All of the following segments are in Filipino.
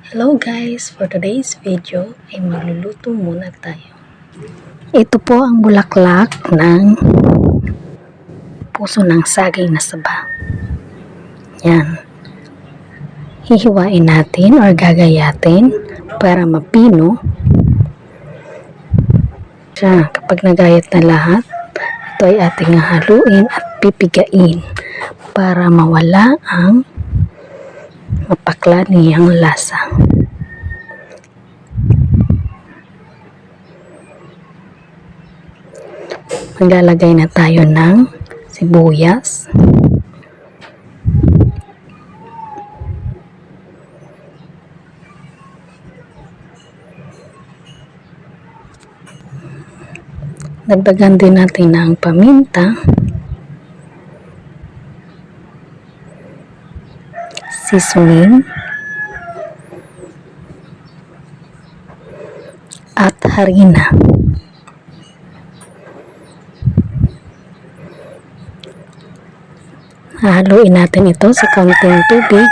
Hello guys! For today's video ay magluluto muna tayo. Ito po ang bulaklak ng puso ng saging na saba. Yan. Hihiwain natin or gagayatin para mapino. Siya, kapag nagayat na lahat, ito ay ating haluin at pipigain para mawala ang mapakla niyang lasa. Maglalagay na tayo ng sibuyas, dagdagan din natin ng paminta, seasoning, at harina. Haluin natin ito sa kaunting tubig.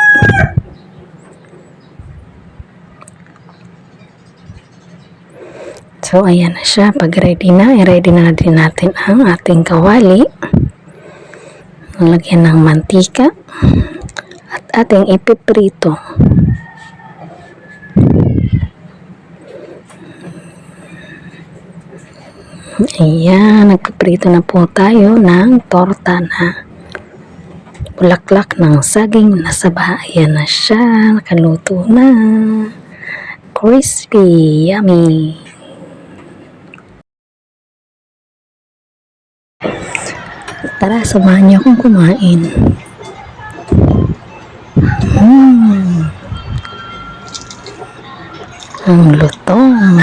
So, ayan na siya. Pag ready na, i-ready na din natin ang ating kawali. Lagyan ng mantika at ating ipiprito. Ayan, nagpiprito na po tayo ng torta na bulaklak ng saging na saba. Ayan na siya, nakaluto na. Crispy, yummy. Tara, samahan niyo akong kumain. Ang lutong.